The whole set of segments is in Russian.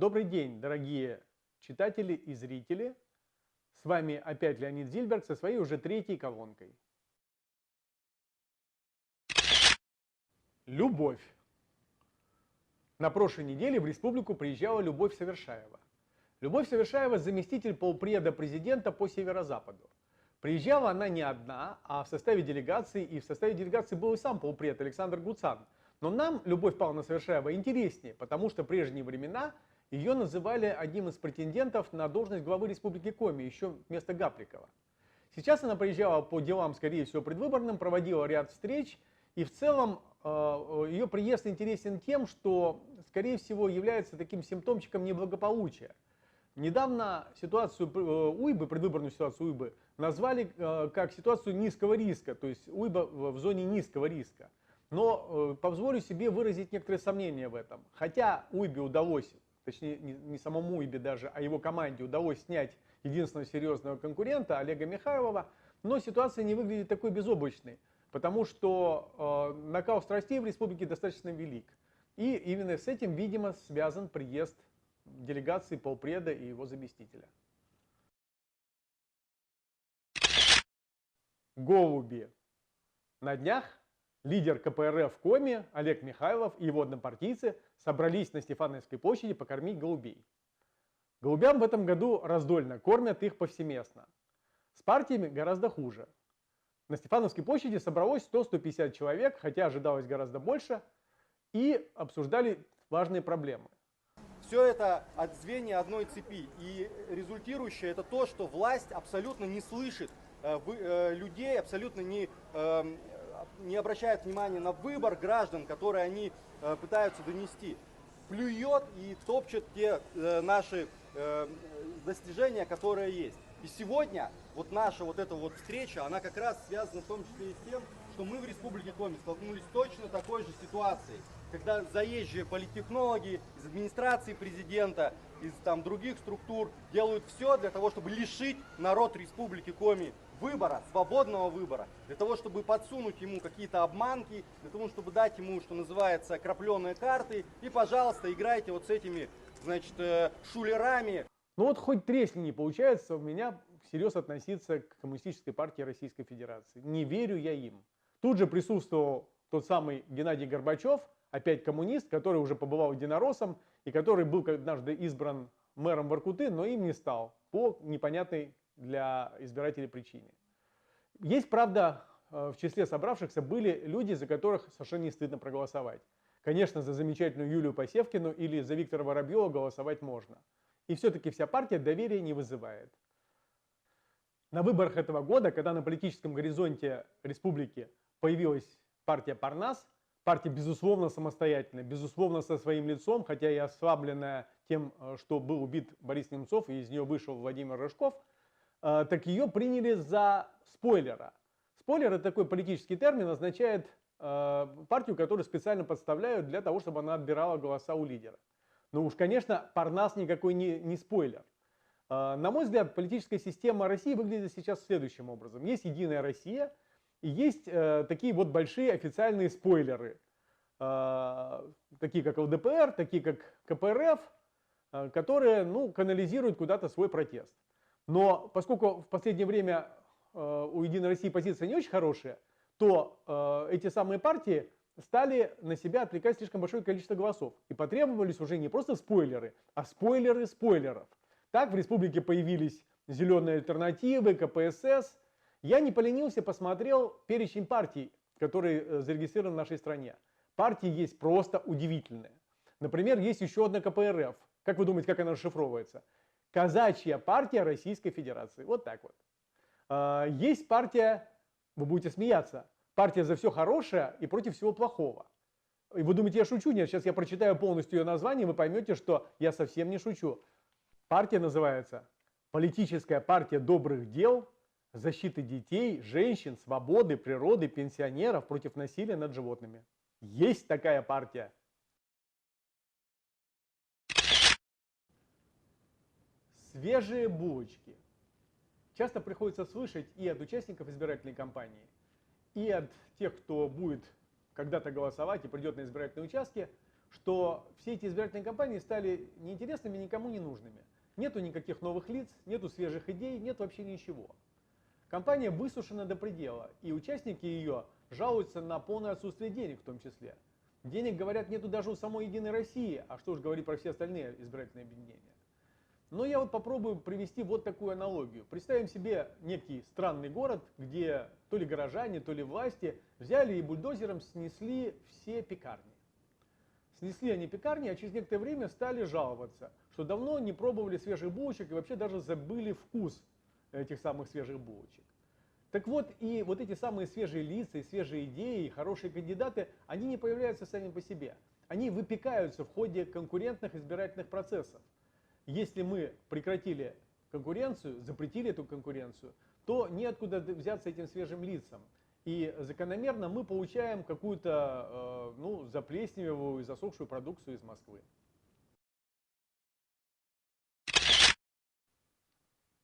Добрый день, дорогие читатели и зрители. С вами опять Леонид Зильберг со своей уже третьей колонкой. Любовь. На прошлой неделе в республику приезжала Любовь Совершаева. Любовь Совершаева – заместитель полпреда президента по северо-западу. Приезжала она не одна, а в составе делегации, и в составе делегации был и сам полпред Александр Гуцан. Но нам Любовь Павловна Совершаева интереснее, потому что в прежние времена ее называли одним из претендентов на должность главы Республики Коми, еще вместо Гапликова. Сейчас она приезжала по делам, скорее всего, предвыборным, проводила ряд встреч, и в целом ее приезд интересен тем, что, скорее всего, является таким симптомчиком неблагополучия. Недавно ситуацию УЙБы, предвыборную ситуацию УЙБы, назвали как ситуацию низкого риска, то есть УЙБа в зоне низкого риска. Но позволю себе выразить некоторые сомнения в этом. Хотя УЙБе удалось, точнее не самому УЙБе даже, а его команде удалось снять единственного серьезного конкурента Олега Михайлова, но ситуация не выглядит такой безоблачной, потому что накал страстей в республике достаточно велик. И именно с этим, видимо, связан приезд делегации полпреда и его заместителя. Голуби. На днях лидер КПРФ в Коми Олег Михайлов и его однопартийцы собрались на Стефановской площади покормить голубей. Голубям в этом году раздольно, кормят их повсеместно. С партиями гораздо хуже. На Стефановской площади собралось 100-150 человек, хотя ожидалось гораздо больше, и обсуждали важные проблемы. Все это от звенья одной цепи. И результирующее это то, что власть абсолютно не слышит людей, абсолютно не обращает внимания на выбор граждан, которые они пытаются донести. Плюет и топчет те наши достижения, которые есть. И сегодня вот наша вот эта вот встреча, она как раз связана в том числе и с тем, что мы в Республике Коми столкнулись с точно такой же ситуацией, когда заезжие политтехнологи из администрации президента, из там других структур делают все для того, чтобы лишить народ Республики Коми выбора, свободного выбора, для того, чтобы подсунуть ему какие-то обманки, для того, чтобы дать ему, что называется, крапленые карты, и, пожалуйста, играйте вот с этими, значит, шулерами. Ну вот хоть тресни не получается у меня всерьез относиться к Коммунистической партии Российской Федерации. Не верю я им. Тут же присутствовал тот самый Геннадий Горбачев, опять коммунист, который уже побывал единороссом и который был однажды избран мэром Воркуты, но им не стал по непонятной для избирателей причине. Есть, правда, в числе собравшихся были люди, за которых совершенно не стыдно проголосовать. Конечно, за замечательную Юлию Посевкину или за Виктора Воробьева голосовать можно. И все-таки вся партия доверия не вызывает. На выборах этого года, когда на политическом горизонте республики появилась партия Парнас, партия, безусловно, самостоятельная, безусловно, со своим лицом, хотя и ослабленная тем, что был убит Борис Немцов, и из нее вышел Владимир Рыжков, так ее приняли за спойлера. Спойлер – это такой политический термин, означает партию, которую специально подставляют для того, чтобы она отбирала голоса у лидера. Ну уж, конечно, Парнас никакой не спойлер. На мой взгляд, политическая система России выглядит сейчас следующим образом. Есть Единая Россия, и есть такие вот большие официальные спойлеры, такие как ЛДПР, такие как КПРФ, которые канализируют куда-то свой протест. Но поскольку в последнее время у Единой России позиция не очень хорошая, то эти самые партии стали на себя отвлекать слишком большое количество голосов. И потребовались уже не просто спойлеры, а спойлеры спойлеров. Так в республике появились зеленые альтернативы, КПСС. Я не поленился, посмотрел перечень партий, которые зарегистрированы в нашей стране. Партии есть просто удивительные. Например, есть еще одна КПРФ. Как вы думаете, как она расшифровывается? Казачья партия Российской Федерации. Вот так вот. Есть партия, вы будете смеяться, партия за все хорошее и против всего плохого. И вы думаете, я шучу? Нет, сейчас я прочитаю полностью ее название, и вы поймете, что я совсем не шучу. Партия называется «Политическая партия добрых дел, защиты детей, женщин, свободы, природы, пенсионеров против насилия над животными». Есть такая партия. Свежие булочки. Часто приходится слышать и от участников избирательной кампании, и от тех, кто будет когда-то голосовать и придет на избирательные участки, что все эти избирательные кампании стали неинтересными, никому не нужными. Нету никаких новых лиц, нету свежих идей, нет вообще ничего. Кампания высушена до предела, и участники ее жалуются на полное отсутствие денег в том числе. Денег, говорят, нету даже у самой «Единой России», а что уж говорить про все остальные избирательные объединения. Но я вот попробую привести вот такую аналогию. Представим себе некий странный город, где то ли горожане, то ли власти взяли и бульдозером снесли все пекарни. Снесли они пекарни, а через некоторое время стали жаловаться, что давно не пробовали свежих булочек и вообще даже забыли вкус этих самых свежих булочек. Так вот, и вот эти самые свежие лица, и свежие идеи, и хорошие кандидаты, они не появляются сами по себе. Они выпекаются в ходе конкурентных избирательных процессов. Если мы прекратили конкуренцию, запретили эту конкуренцию, то неоткуда взяться этим свежим лицам. И закономерно мы получаем какую-то заплесневелую и засохшую продукцию из Москвы.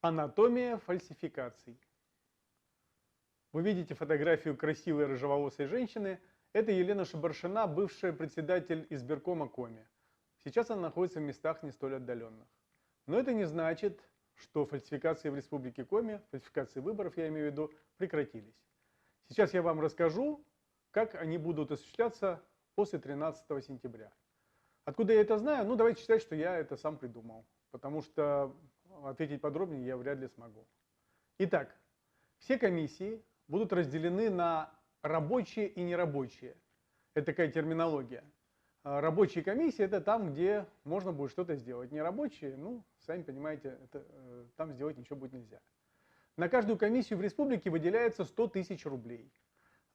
Анатомия фальсификаций. Вы видите фотографию красивой рыжеволосой женщины. Это Елена Шабаршина, бывшая председатель избиркома Коми. Сейчас она находится в местах не столь отдаленных. Но это не значит, что фальсификации в республике Коми, фальсификации выборов, я имею в виду, прекратились. Сейчас я вам расскажу, как они будут осуществляться после 13 сентября. Откуда я это знаю? Ну, давайте считать, что я это сам придумал, потому что ответить подробнее я вряд ли смогу. Итак, все комиссии будут разделены на рабочие и нерабочие. Это такая терминология. Рабочие комиссии – это там, где можно будет что-то сделать. Нерабочие, ну, сами понимаете, там сделать ничего будет нельзя. На каждую комиссию в республике выделяется 100 тысяч рублей.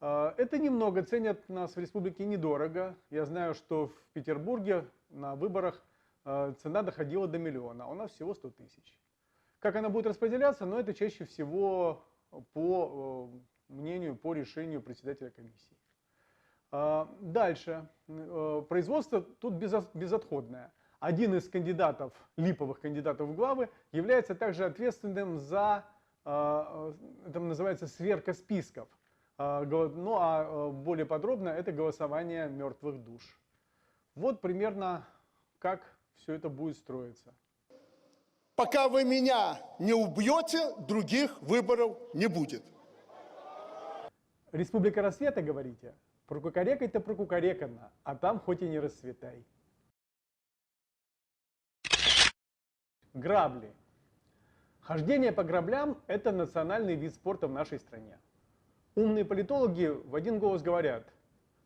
Это немного, ценят нас в республике недорого. Я знаю, что в Петербурге на выборах цена доходила до миллиона, а у нас всего 100 тысяч. Как она будет распределяться? Но это чаще всего по мнению, по решению председателя комиссии. Дальше. Производство тут безотходное. Один из кандидатов, липовых кандидатов в главы, является также ответственным за, это называется, сверка списков. Ну а более подробно это голосование мертвых душ. Вот примерно как все это будет строиться. Пока вы меня не убьете, других выборов не будет. Республика рассвета, говорите? Прокукарекай-то прокукарекано, а там хоть и не расцветай. Грабли. Хождение по граблям – это национальный вид спорта в нашей стране. Умные политологи в один голос говорят,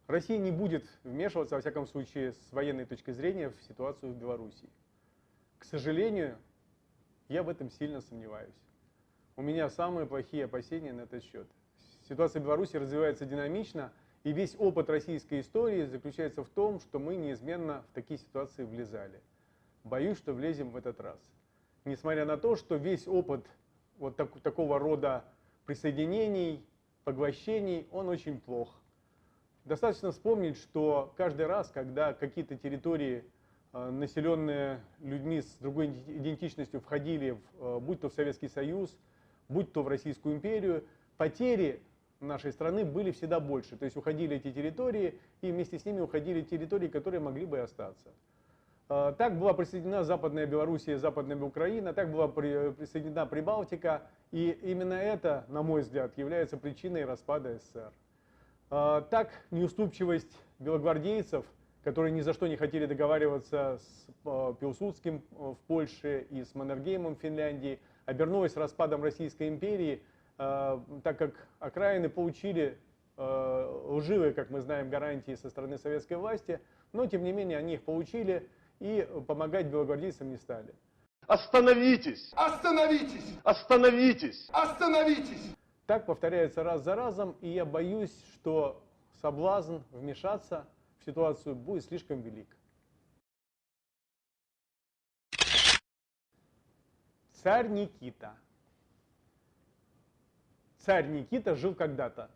Россия не будет вмешиваться, во всяком случае, с военной точки зрения, в ситуацию в Белоруссии. К сожалению, я в этом сильно сомневаюсь. У меня самые плохие опасения на этот счет. Ситуация в Беларуси развивается динамично, и весь опыт российской истории заключается в том, что мы неизменно в такие ситуации влезали. Боюсь, что влезем в этот раз. Несмотря на то, что весь опыт вот такого рода присоединений, поглощений, он очень плох. Достаточно вспомнить, что каждый раз, когда какие-то территории, населенные людьми с другой идентичностью, входили, будь то в Советский Союз, будь то в Российскую империю, потери нашей страны были всегда больше. То есть уходили эти территории, и вместе с ними уходили территории, которые могли бы остаться. Так была присоединена Западная Белоруссия, Западная Украина, так была присоединена Прибалтика, и именно это, на мой взгляд, является причиной распада СССР. Так неуступчивость белогвардейцев, которые ни за что не хотели договариваться с Пилсудским в Польше и с Маннергеймом в Финляндии, обернулась распадом Российской империи, так как окраины получили лживые, как мы знаем, гарантии со стороны советской власти, но тем не менее они их получили и помогать белогвардейцам не стали. Остановитесь! Остановитесь! Остановитесь! Остановитесь! Так повторяется раз за разом, и я боюсь, что соблазн вмешаться в ситуацию будет слишком велик. Царь Никита. Царь Никита жил когда-то.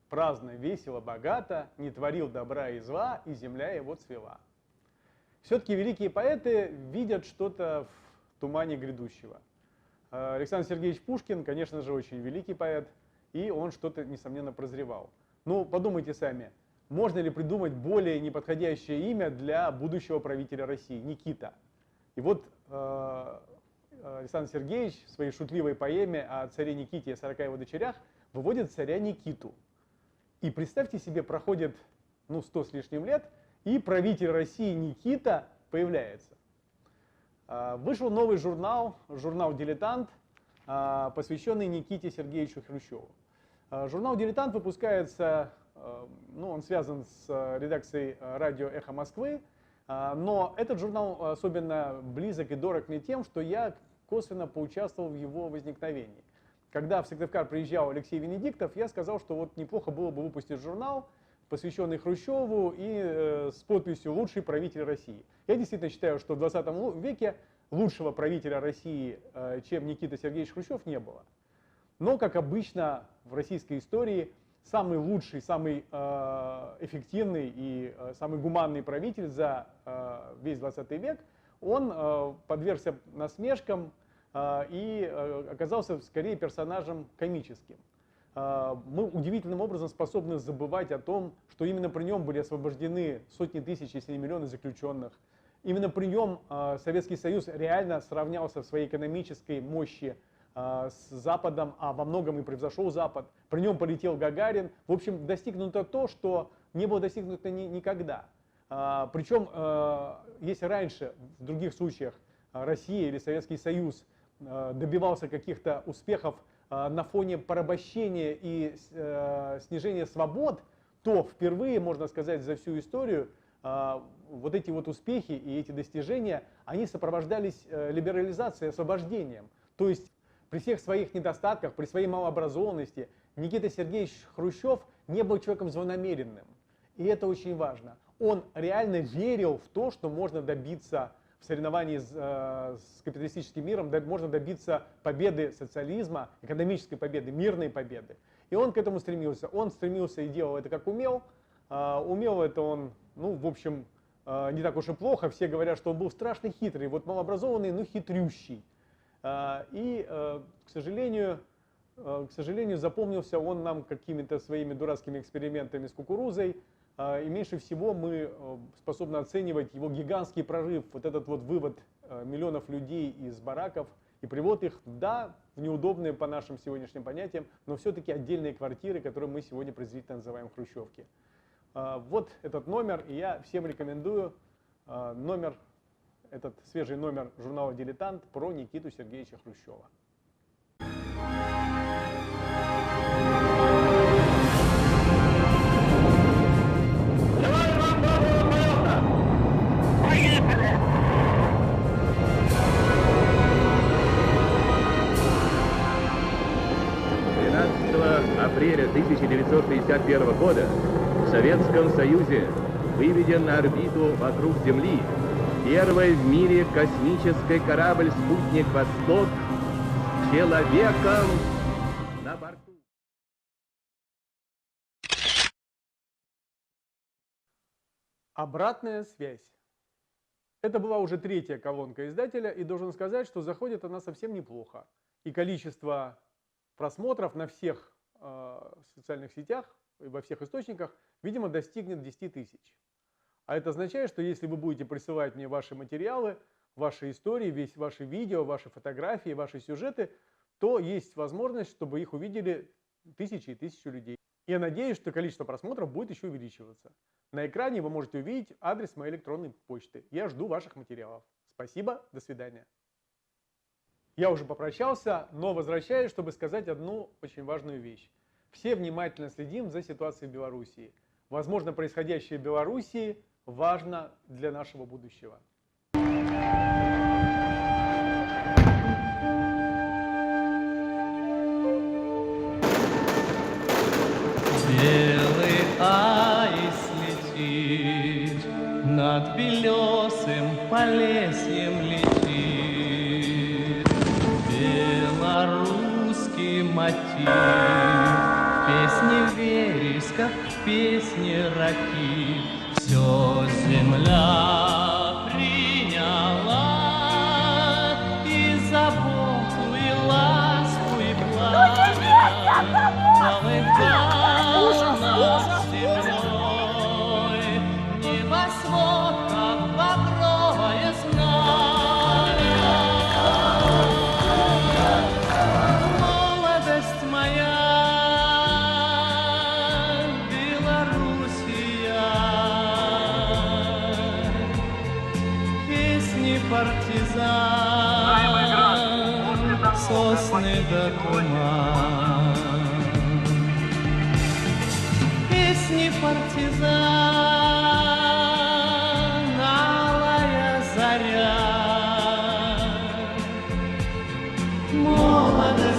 Праздно, весело, богато, не творил добра и зла, и земля его цвела. Все-таки великие поэты видят что-то в тумане грядущего. Александр Сергеевич Пушкин, конечно же, очень великий поэт, и он что-то, несомненно, прозревал. Ну, подумайте сами, можно ли придумать более неподходящее имя для будущего правителя России? Никита. И вот Александр Сергеевич в своей шутливой поэме о царе Никите и 40 его дочерях выводит царя Никиту. И представьте себе, проходит 100 с лишним лет, и правитель России Никита появляется. Вышел новый журнал «Дилетант», посвященный Никите Сергеевичу Хрущеву. Журнал «Дилетант» выпускается, он связан с редакцией радио «Эхо Москвы», но этот журнал особенно близок и дорог мне тем, что я косвенно поучаствовал в его возникновении. Когда в Сыктывкар приезжал Алексей Венедиктов, я сказал, что вот неплохо было бы выпустить журнал, посвященный Хрущеву и с подписью «Лучший правитель России». Я действительно считаю, что в 20 веке лучшего правителя России, чем Никита Сергеевич Хрущев, не было. Но, как обычно в российской истории, самый лучший, самый эффективный и самый гуманный правитель за весь 20 век, он подвергся насмешкам и оказался скорее персонажем комическим. Мы удивительным образом способны забывать о том, что именно при нем были освобождены сотни тысяч, если не миллионы заключенных. Именно при нем Советский Союз реально сравнялся в своей экономической мощи с Западом, а во многом и превзошел Запад. При нем полетел Гагарин. В общем, достигнуто то, что не было достигнуто никогда. Причем, если раньше, в других случаях, Россия или Советский Союз добивался каких-то успехов на фоне порабощения и снижения свобод, то впервые, можно сказать, за всю историю вот эти вот успехи и эти достижения, они сопровождались либерализацией, освобождением. То есть при всех своих недостатках, при своей малообразованности Никита Сергеевич Хрущев не был человеком злонамеренным. И это очень важно. Он реально верил в то, что можно добиться в соревновании с капиталистическим миром, можно добиться победы социализма, экономической победы, мирной победы. И он к этому стремился. Он стремился и делал это как умел. Умел это он, в общем, не так уж и плохо. Все говорят, что он был страшно хитрый, вот малообразованный, но хитрющий. И, к сожалению, запомнился он нам какими-то своими дурацкими экспериментами с кукурузой. И меньше всего мы способны оценивать его гигантский прорыв, вот этот вот вывод миллионов людей из бараков и привод их, да, в неудобные по нашим сегодняшним понятиям, но все-таки отдельные квартиры, которые мы сегодня презрительно называем хрущевки. Вот этот номер, и я всем рекомендую этот свежий номер журнала «Дилетант» про Никиту Сергеевича Хрущева. Апреля 1961 года в Советском Союзе выведен на орбиту вокруг Земли первый в мире космический корабль «Спутник Восток» с человеком на борту. Обратная связь. Это была уже третья колонка издателя, и должен сказать, что заходит она совсем неплохо. И количество просмотров на всех социальных сетях и во всех источниках, видимо, достигнет 10 тысяч. А это означает, что если вы будете присылать мне ваши материалы, ваши истории, ваши видео, ваши фотографии, ваши сюжеты, то есть возможность, чтобы их увидели тысячи и тысячи людей. Я надеюсь, что количество просмотров будет еще увеличиваться. На экране вы можете увидеть адрес моей электронной почты. Я жду ваших материалов. Спасибо, до свидания. Я уже попрощался, но возвращаюсь, чтобы сказать одну очень важную вещь. Все внимательно следим за ситуацией в Белоруссии. Возможно, происходящее в Белоруссии важно для нашего будущего. Белый аист летит, над белесым полесьем летит. Белорусский мотив, в песне вереск, как в песне ракит. Все земля приняла и заботу, и ласку, и пламя. Полыхала над землей да туман. Песни партизан, алая заря, молодость